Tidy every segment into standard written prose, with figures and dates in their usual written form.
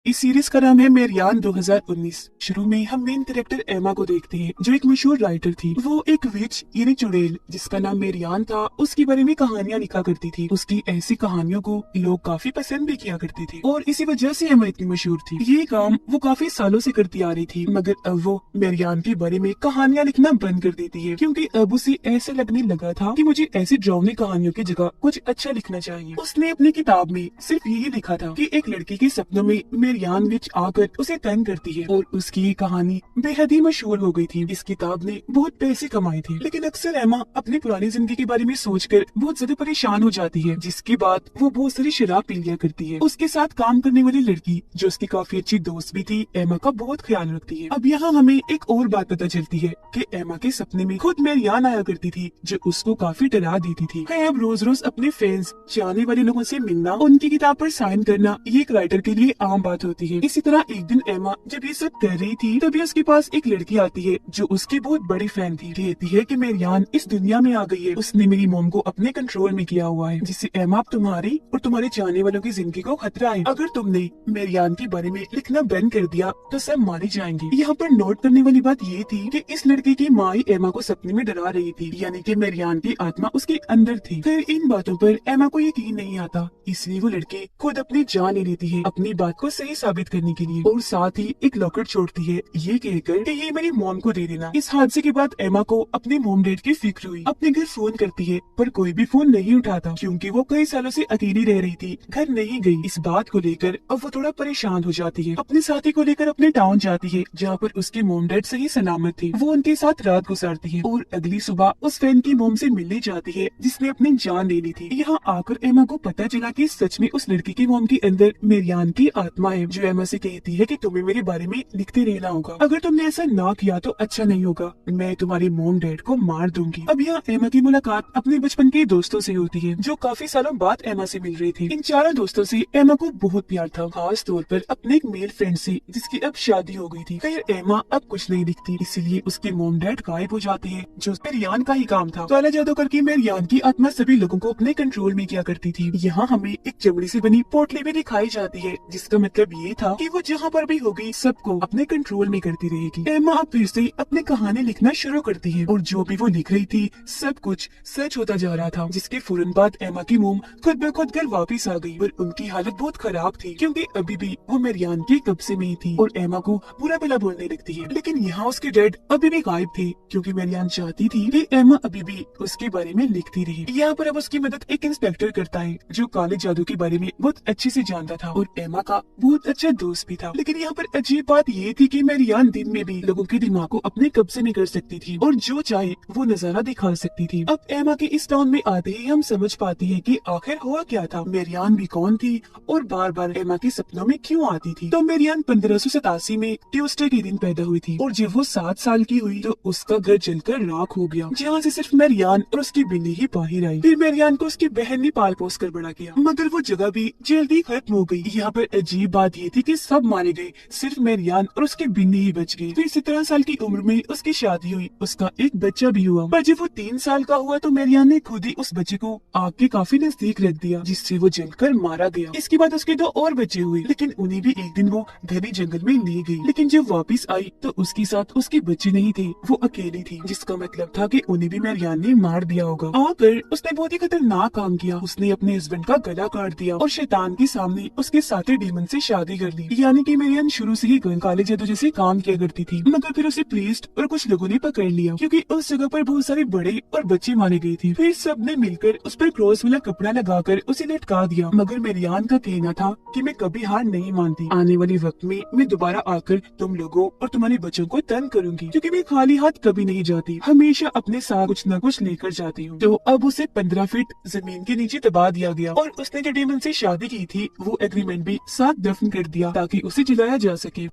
इस सीरीज का नाम है मेरियान 2019। शुरू में हम मेन कैरेक्टर एमा को देखते हैं, जो एक मशहूर राइटर थी। वो एक विच यानी चुड़ैल जिसका नाम मेरियान था, उसके बारे में कहानियां लिखा करती थी। उसकी ऐसी कहानियों को लोग काफी पसंद भी किया करते थे और इसी वजह से एमा इतनी मशहूर थी। ये काम वो काफी सालों से करती आ रही थी, मगर अब वो मेरियान के बारे में कहानियां लिखना बंद कर देती है, क्योंकि अब उसे ऐसे लगने लगा था कि मुझे ऐसी डरावनी कहानियों की जगह कुछ अच्छा लिखना चाहिए। उसने अपनी किताब में सिर्फ यही लिखा था कि एक लड़की के सपनों में मेरियान विच आकर उसे तंग करती है, और उसकी ये कहानी बेहद ही मशहूर हो गई थी। इस किताब ने बहुत पैसे कमाए थे, लेकिन अक्सर एमा अपनी पुरानी जिंदगी के बारे में सोचकर बहुत ज्यादा परेशान हो जाती है, जिसके बाद वो बहुत सारी शराब पी लिया करती है। उसके साथ काम करने वाली लड़की, जो उसकी काफी अच्छी दोस्त भी थी, एमा का बहुत ख्याल रखती है। अब यहाँ हमें एक और बात पता चलती है कि एमा के सपने में खुद मेरियान आया करती थी, जो उसको काफी डरा देती थी। अब रोज रोज अपने फैंस, चाहने वाले लोगों से मिलना, उनकी किताब पर साइन करना, ये एक राइटर के लिए आम बात होती है। इसी तरह एक दिन एमा जब ये सब कर रही थी, तभी उसके पास एक लड़की आती है जो उसकी बहुत बड़ी फैन थी। कहती है कि मेरियान इस दुनिया में आ गई है, उसने मेरी मॉम को अपने कंट्रोल में किया हुआ है, जिससे एमा अब तुम्हारी और तुम्हारे चाहने वालों की जिंदगी को खतरा है। अगर तुमने मेरियान के बारे में लिखना बंद कर दिया तो सब मारे जाएंगे। यहाँ पर नोट करने वाली बात ये थी कि इस लड़की की माँ ही एमा को सपने में डरा रही थी, यानी कि मेरियान की आत्मा उसके अंदर थी। फिर इन बातों पर एमा को यकीन नहीं आता, इसलिए वो लड़की खुद अपनी जान ले लेती है अपनी बात को सही साबित करने के लिए, और साथ ही एक लॉकेट छोड़ती है ये कहकर कि ये मेरी मॉम को दे देना। इस हादसे के बाद एमा को अपने मॉम डैड की फिक्र हुई। अपने घर फोन करती है, पर कोई भी फोन नहीं उठाता, क्योंकि वो कई सालों से अकेली रह रही थी, घर नहीं गई। इस बात को लेकर अब वो थोड़ा परेशान हो जाती है। अपने साथी को लेकर अपने टाउन जाती है, जहाँ पर उसके मॉम डैड सही सलामत थे। वो उनके साथ रात गुजारती है और अगली सुबह उस फैन की मॉम से मिलने जाती है जिसने अपनी जान ले ली थी। यहाँ आकर एमा को पता चला कि सच में उस लड़की की मॉम के अंदर मेरियान की आत्मा है, जो एमा से कहती है कि तुम्हें मेरे बारे में लिखते रहना होगा। अगर तुमने ऐसा ना किया तो अच्छा नहीं होगा, मैं तुम्हारे मॉम डैड को मार दूंगी। अब यहाँ एमा की मुलाकात अपने बचपन के दोस्तों से होती है, जो काफी सालों बाद एमा से मिल रही थी। इन चारों दोस्तों से एमा को बहुत प्यार था, खास तौर पर अपने एक मेल फ्रेंड से, जिसकी अब शादी हो गई थी। खैर एमा अब कुछ नहीं दिखती, इसीलिए उसके मॉम डैड गायब हो जाते हैं, जो मेरियान का ही काम था। काला जादू करके मेरियान की आत्मा सभी लोगों को अपने कंट्रोल में किया करती थी। यहाँ हमें एक चमड़ी से बनी पोटली भी दिखाई जाती है, जिसका मतलब ये था कि वो जहाँ पर भी होगी सबको अपने कंट्रोल में करती रहेगी। एमा अब फिर से अपनी कहानी लिखना शुरू करती है, और जो भी वो लिख रही थी सब कुछ सच होता जा रहा था। जिसके फौरन बाद एमा की मोम खुद ब खुद घर वापस आ गई, पर उनकी हालत बहुत खराब थी, क्योंकि अभी भी वो मेरियान के कब्जे में ही थी और एमा को बुरा भला बोलने लगती है। लेकिन यहाँ उसके डैड अभी भी गायब थे, क्योंकि मेरियान चाहती थी कि एमा अभी भी उसके बारे में लिखती रही। यहाँ पर अब उसकी मदद एक इंस्पेक्टर करता है, जो काले जादू के बारे में बहुत अच्छे से जानता था और एमा का बहुत अच्छा दोस्त भी था। लेकिन यहाँ पर अजीब बात ये थी कि मेरियान दिन में भी लोगों के दिमाग को अपने कब्जे में कर सकती थी और जो चाहे वो नजारा दिखा सकती थी। अब एमा के इस टाउन में आते ही हम समझ पाते हैं कि आखिर हुआ क्या था, मेरियान भी कौन थी और बार बार एमा के सपनों में क्यों आती थी। तो मेरियान 1587 में ट्यूसडे के दिन पैदा हुई थी, और जब वो 7 साल की हुई तो उसका घर जलकर राख हो गया, जहाँ से सिर्फ मेरियान और उसकी बिल्ली ही बाहर आई। फिर मेरियान को उसकी बहन ने पाल पोस कर बड़ा किया, मगर वो जगह भी जल्दी खत्म हो गई। यहाँ पर अजीब बात ये थी कि सब मारे गए, सिर्फ मेरियान और उसकी बिल्ली ही बच गई। फिर 17 साल की उम्र में उसकी शादी हुई, उसका एक बच्चा भी हुआ, पर जब वो 3 साल का हुआ तो मेरियान ने खुद ही उस बच्चे को आग के काफी नजदीक रख दिया, जिससे वो जलकर मारा गया। इसके बाद उसके 2 और बच्चे हुए, लेकिन उन्हें भी एक दिन वो घने जंगल में ले गई। लेकिन जब वापस आई तो उसके साथ उसके बच्चे नहीं थे, वो अकेली थी, जिसका मतलब था कि उन्हें भी मेरियान ने मार दिया होगा। आकर उसने बहुत ही खतरनाक काम किया, उसने अपने हस्बैंड का गला काट दिया और शैतान के सामने उसके साथी डीमन से शादी कर ली। यानी कि मेरियान शुरू से ही काले जादू जैसे काम किया करती थी, मगर फिर उसे प्रीस्ट और कुछ लोगों ने पकड़ लिया, क्योंकि उस जगह पर बहुत सारे बड़े और बच्चे मारे गए थे। फिर सबने मिलकर उस पर क्रॉस वाला कपड़ा लगाकर उसे लटका दिया, मगर मेरियान का कहना था कि मैं कभी हार नहीं मानती, आने वाले वक्त में मैं दोबारा आकर तुम लोगों और तुम्हारे बच्चों को तंग करूंगी, क्योंकि मैं खाली हाथ कभी नहीं जाती, हमेशा अपने साथ कुछ न कुछ लेकर जाती हूँ। तो अब उसे 15 फीट जमीन के नीचे दबा दिया गया, और उसने जो डीमन से शादी की थी वो एग्रीमेंट भी साथ दफन कर दिया, ताकि उसे जलाया जा सके।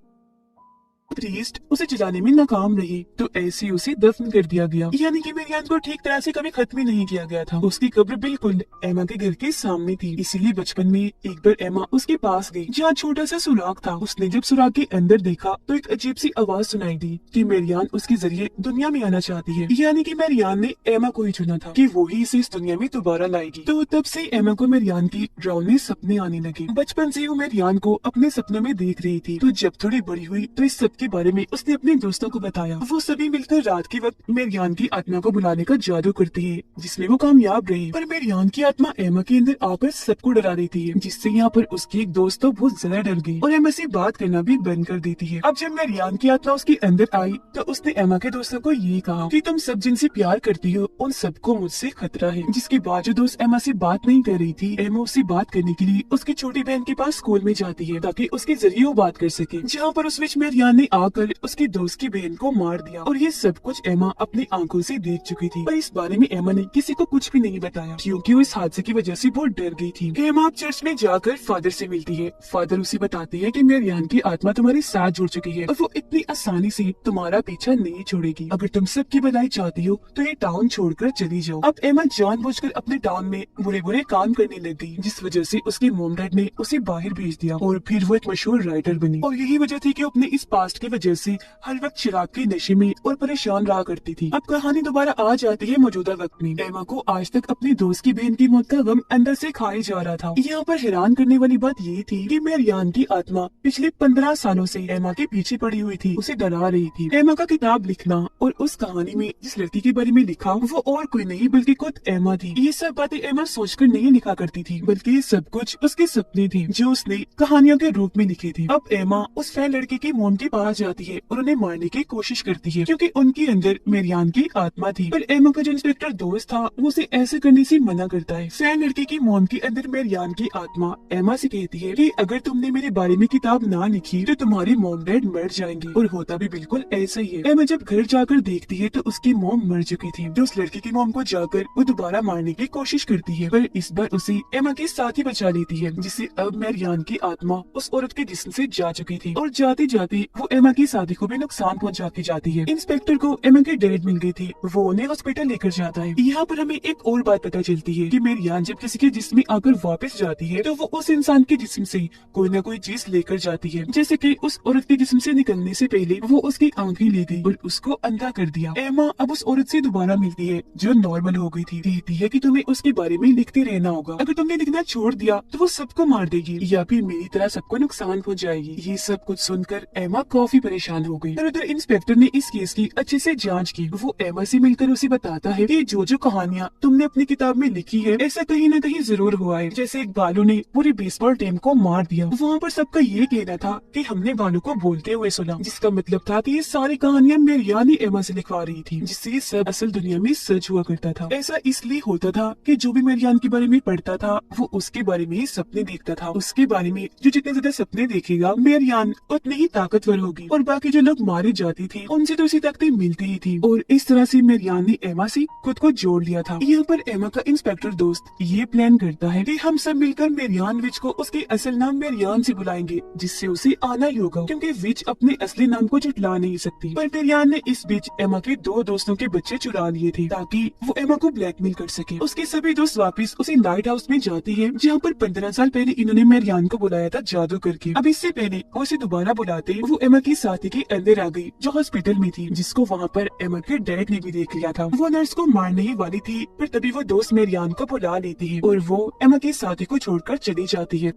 प्रीस्ट उसे जलाने में नाकाम रही तो ऐसे उसे दफन कर दिया गया, यानी कि मेरियान को ठीक तरह से कभी खत्म ही नहीं किया गया था। उसकी कब्र बिल्कुल एमा के घर के सामने थी, इसीलिए बचपन में एक बार एमा उसके पास गई जहाँ छोटा सा सुराख था। उसने जब सुराख के अंदर देखा तो एक अजीब सी आवाज सुनाई दी कि मेरियान उसके जरिए दुनिया में आना चाहती है, यानी कि मेरियान ने एमा को ही चुना था कि वो ही इसे इस दुनिया में दोबारा लाएगी। तो तब से एमा को मेरियान की डरावने सपने आने लगे। बचपन से वो मेरियान को अपने सपनों में देख रही थी, तो जब थोड़ी बड़ी हुई तो इस सब के बारे में उसने अपने दोस्तों को बताया। वो सभी मिलकर रात के वक्त मेरियान की आत्मा को बुलाने का जादू करती है, जिसमें वो कामयाब रही। पर मेरियान की आत्मा एमा के अंदर आकर सबको डरा देती है, जिससे यहाँ पर उसकी एक दोस्त तो बहुत ज्यादा डर गई और एमा से बात करना भी बंद कर देती है। अब जब मेरियान की आत्मा उसके अंदर आई तो उसने एमा के दोस्तों को ये कहा कि तुम सब जिनसे प्यार करती हो उन सबको मुझसे खतरा है। जिसके बाद जो दोस्त एमा से बात नहीं कर रही थी, एमा उससे बात करने के लिए उसकी छोटी बहन के पास स्कूल में जाती है ताकि उसके जरिए वो बात कर सके, जहाँ पर उस बीच मेरियान ने आकर उसकी दोस्त की बहन को मार दिया। और ये सब कुछ एमा अपनी आंखों से देख चुकी थी, पर इस बारे में एमा ने किसी को कुछ भी नहीं बताया क्योंकि वो इस हादसे की वजह से बहुत डर गई थी। एमा चर्च में जाकर फादर से मिलती है। फादर उसे बताते हैं कि मेरियान की आत्मा तुम्हारे साथ जुड़ चुकी है और वो इतनी आसानी से तुम्हारा पीछा नहीं छोड़ेगी। अगर तुम सबकी भलाई चाहती हो तो ये टाउन छोड़कर चली जाओ। अब एमा जानबूझकर अपने टाउन में बुरे बुरे काम करने लग गई, जिस वजह से उसके मॉम डैड ने उसे बाहर भेज दिया और फिर वो एक मशहूर राइटर बनी। और यही वजह थी कि अपने इस पास्ट की वजह से हर वक्त शराब के नशे में और परेशान रहा करती थी। अब कहानी दोबारा आ जाती है मौजूदा वक्त में। एमा को आज तक अपनी दोस्त की बहन की मौत का गम अंदर से खाए जा रहा था। यहाँ पर हैरान करने वाली बात ये थी कि मेरियान की आत्मा पिछले 15 सालों से एमा के पीछे पड़ी हुई थी, उसे डरा रही थी। एमा का किताब लिखना और उस कहानी में जिस लड़की के बारे में लिखा वो और कोई नहीं बल्कि खुद एमा थी। ये सब बातें एमा सोचकर नहीं लिखा करती थी, बल्कि ये सब कुछ उसके सपने थे जो उसने कहानियों के रूप में लिखे थे। अब एमा उस फैन लड़की की मॉम के पास जाती है और उन्हें मारने की कोशिश करती है क्योंकि उनके अंदर मेरियान की आत्मा थी। पर एमा का जो इंस्पेक्टर दोस्त था वो उसे ऐसे करने से मना करता है। फैन लड़की की मॉम के अंदर मेरियान की आत्मा एमा से कहती है कि अगर तुमने मेरे बारे में किताब ना लिखी तो तुम्हारे मॉम डैड मर जाएंगे। और होता भी बिल्कुल ऐसा ही है। एमा जब घर जाकर देखती है तो उसकी मॉम मर चुकी थी। तो उस लड़की की मॉम को जाकर वो दोबारा मारने की कोशिश करती है, पर इस बार उसे एमा के साथ ही बचा लेती है, जिससे अब मेरियान की आत्मा उस औरत के जिस्म से जा चुकी थी और जाते जाते वो एमा की शादी को भी नुकसान पहुंचा के जाती है। इंस्पेक्टर को एमा की डैड मिल गई थी, वो उन्हें हॉस्पिटल लेकर जाता है। यहाँ पर हमें एक और बात पता चलती है कि मेरियान जब किसी के जिस्म में आकर वापस जाती है तो वो उस इंसान के जिस्म से कोई न कोई चीज लेकर जाती है, जैसे कि उस औरत के जिस्म से निकलने से पहले वो उसकी आंखें ले गई और उसको अंधा कर दिया। एमा अब उस औरत से दोबारा मिलती है जो नॉर्मल हो गई थी। कहती है कि तुम्हें उसके बारे में लिखते रहना होगा, अगर तुमने लिखना छोड़ दिया तो वो सबको मार देगी या फिर मेरी तरह सबको नुकसान पहुंचाएगी। ये सब कुछ सुनकर एमा काफी परेशान हो गई। उधर इंस्पेक्टर ने इस केस की अच्छे से जांच की। वो एमा से मिलकर उसे बताता है कि जो कहानियाँ तुमने अपनी किताब में लिखी है ऐसा कहीं न कहीं जरूर हुआ है। जैसे एक बालू ने पूरी बेसबॉल टीम को मार दिया, वहाँ पर सबका ये कहना था कि हमने बालू को बोलते हुए सुना, जिसका मतलब था कि ये सारी कहानियां मेरियान ही एमा से लिखवा रही थी, जिससे ये सब असल दुनिया में सच हुआ करता था। ऐसा इसलिए होता था कि जो भी मेरियान के बारे में पढ़ता था वो उसके बारे में ही सपने देखता था। उसके बारे में जो जितने ज्यादा सपने देखेगा मेरियान उतनी ही ताकतवर होगी और बाकी जो लोग मारे जाते थे उनसे तो उसी ताकतें मिलती ही थी। और इस तरह से मेरियान ने एमा से खुद को जोड़ लिया था। यहाँ पर एमा का इंस्पेक्टर दोस्त ये प्लान करता है कि हम सब मिलकर मेरियान विच को उसके असल नाम मेरियान से बुलाएंगे, जिससे उसे आना ही होगा क्योंकि विच अपने असली नाम को झुठला नहीं सकती। पर मेरियान ने इस बीच एमा के 2 दोस्तों के बच्चे चुरा लिए थे ताकि वो एमा को ब्लैकमेल कर सके। उसके सभी दोस्त वापस उसी लाइट हाउस में जाते हैं जहाँ पर 15 साल पहले इन्होंने मेरियान को बुलाया था जादू करके। अब इससे पहले वो उसे दोबारा बुलाते वो एमा की साथी के अंदर आ गई जो हॉस्पिटल में थी, जिसको वहाँ पर एमा के डैड ने भी देख लिया था। वो नर्स को मारने ही वाली थी, पर तभी वो दोस्त मेरियान को बुला लेती है और वो एमा के साथी को छोड़कर चली जाती है।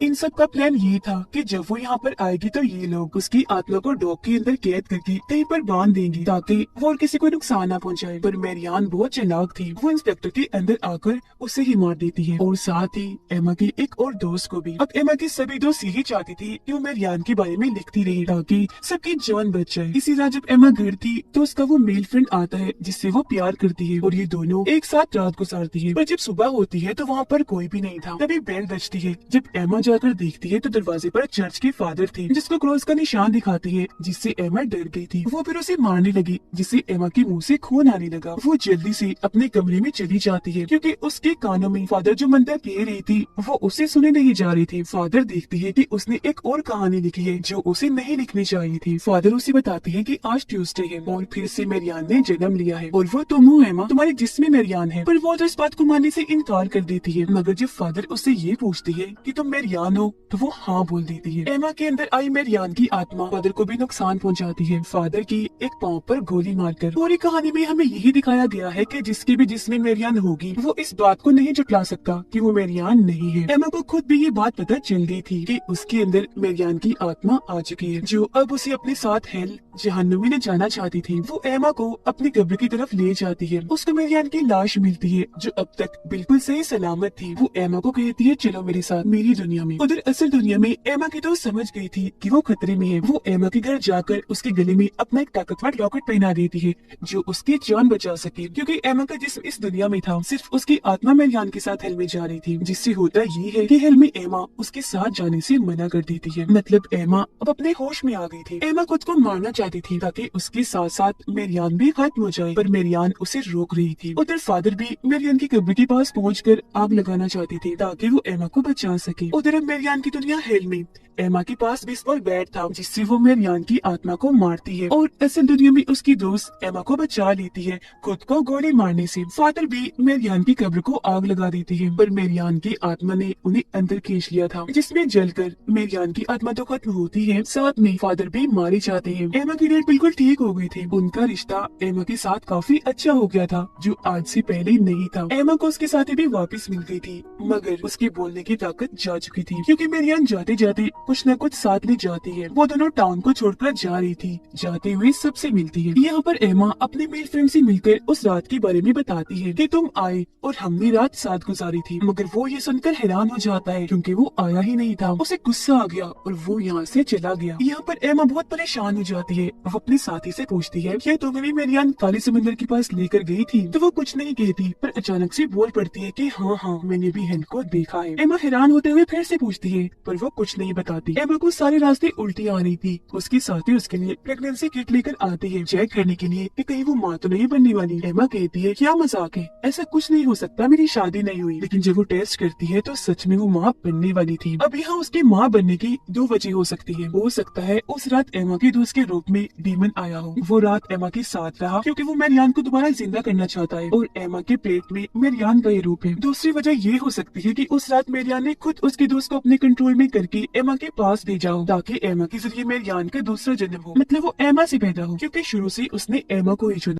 इन सब का प्लान ये था कि जब वो यहाँ पर आएगी तो ये लोग उसकी आत्मा को डॉग के अंदर कैद करके कहीं पर बांध देंगे ताकि वो और किसी को नुकसान ना पहुंचाए। पर मेरियान बहुत चालाक थी, वो इंस्पेक्टर के अंदर आकर उसे ही मार देती है और साथ ही एमा की एक और दोस्त को भी। अब एमा की सभी दोस्त यही चाहती थी कि वो मेरियान के बारे में लिखती रहे ताकि सबकी जान बच जाए। इसी तरह जब एमा घर थी तो उसका वो मेल फ्रेंड आता है जिससे वो प्यार करती है और ये दोनों एक साथ रात गुजारती है। पर जब सुबह होती है तो वहाँ पर कोई भी नहीं था। तभी बेल बजती है। जब एमा जाकर देखती है तो दरवाजे पर चर्च के फादर थे, जिसको क्रॉस का निशान दिखाती है, जिससे एमा डर गई थी। वो फिर उसे मारने लगी, जिससे एमा के मुंह से खून आने लगा। वो जल्दी से अपने कमरे में चली जाती है, क्योंकि उसके कानों में फादर जो मंत्र कह रही थी वो उसे सुने नहीं जा रही थी। फादर देखती है कि उसने एक और कहानी लिखी है जो उसे नहीं लिखनी चाहिए थी। फादर उसे बताती है कि आज ट्यूसडे है और फिर से मेरियान ने जन्म लिया है और वो तुम हो एमा, तुम्हारे जिस्म में मेरियान है। पर वो तो इस बात को मानने से इनकार कर देती है। मगर जब फादर उससे ये पूछती है कि तुम मेरियान हो तो वो हाँ बोल देती है। एमा के अंदर आई मेरियान की आत्मा फादर को भी नुकसान पहुंचाती है, फादर की एक पाँव पर गोली मारकर। पूरी कहानी में हमें यही दिखाया गया है कि जिसके भी जिस्म में मेरियान होगी वो इस बात को नहीं जुटला सकता कि वो मेरियान नहीं है। एमा को खुद भी ये बात पता चल गई थी कि उसके अंदर मेरियान की आत्मा आ चुकी है, जो अब उसे अपने साथ हेल जहन्नुमी में जाना चाहती थी। वो एमा को अपनी कब्र की तरफ ले जाती है। उसको मेरियान की लाश मिलती है जो अब तक बिल्कुल सही सलामत थी। वो एमा को कहती है चलो मेरे साथ मेरी दुनिया में। उधर असल दुनिया में एमा की दोस्त समझ गई थी कि वो खतरे में है। वो एमा के घर जाकर उसके गले में अपना एक ताकतवर लॉकेट पहना देती है जो उसकी जान बचा सके, क्योंकि एमा का जिस्म इस दुनिया में था, सिर्फ उसकी आत्मा मेरियान के साथ हेल में जा रही थी। जिससे होता ये है कि हेल में एमा उसके साथ जाने से मना कर देती है। मतलब एमा अब अपने होश में आ गई थी। एमा खुद को मारना चाहती थी ताकि उसके साथ साथ मेरियान भी खत्म हो जाए, पर मेरियान उसे रोक रही थी। उधर फादर भी मेरियान की कब्र के पास पहुंचकर आग लगाना चाहती थी ताकि वो एमा को बचा सके। उधर अब मेरियान की दुनिया हेल में एमा के पास बेसबॉल बैट था जिससे वो मेरियान की आत्मा को मारती है और असल दुनिया में उसकी दोस्त एमा को बचा लेती है खुद को गोली मारने से। फादर भी मेरियान की कब्र को आग लगा देती है, पर मेरियान की आत्मा ने उन्हें अंदर खींच लिया था, जिसमें जलकर मेरियान की आत्मा तो खत्म होती है, साथ में फादर भी मारे जाते हैं। एमा की डेट बिल्कुल ठीक हो गई थी। उनका रिश्ता एमा के साथ काफी अच्छा हो गया था, जो आज से पहले नहीं था। एमा को उसके साथी भी वापस मिल गई थी, मगर उसके बोलने की ताकत जा चुकी थी, क्योंकि मेरियान जाते जाते कुछ न कुछ साथ ले जाती है। वो दोनों टाउन को छोड़कर जा रही थी। जाते हुए सबसे मिलती है। यहाँ पर एमा अपने मेल फ्रेंड से मिलकर उस रात के बारे में बताती है कि तुम आए और हमने रात साथ गुजारी थी। मगर वो ये सुनकर हैरान हो जाता है क्योंकि वो आया ही नहीं था। उसे गुस्सा आ गया और वो यहाँ से चला गया। यहाँ पर एमा बहुत परेशान हो जाती है। वो अपने साथी से पूछती है क्या तुम्हें भी मेरियान काले समंदर के पास लेकर गई थी? तो वो कुछ नहीं कहती, पर अचानक से बोल पड़ती है कि हाँ मैंने भी हेल को देखा है। एमा हैरान होते हुए फिर से पूछती है, पर वो कुछ नहीं बताती। एमा को सारे रास्ते उल्टी आ रही थी। उसके साथी उसके लिए प्रेगनेंसी किट लेकर आती है चेक करने के लिए कि कहीं वो माँ तो नहीं बनने वाली। एमा कहती है क्या मजाक है, ऐसा कुछ नहीं हो सकता, मेरी शादी नहीं हुई। लेकिन जब वो टेस्ट करती है तो सच में वो माँ बनने वाली थी। अब यहाँ उसके माँ बनने की दो वजह हो सकती है। हो सकता है उस रात एमा के दोस्त के रूप में डीमन आया हो। वो रात एमा के साथ रहा क्योंकि वो मेरियान को दोबारा जिंदा करना चाहता है और एमा के पेट में मेरियान का ये रूप है। दूसरी वजह ये हो सकती है कि उस रात मेरियान ने खुद उसके दोस्त को अपने कंट्रोल में करके एमा के पास भेजा हो ताकि एमा के जरिए मेरियान का दूसरा जन्म हो। मतलब वो एमा से पैदा हो, क्योंकि शुरू से उसने एमा को ही चुना।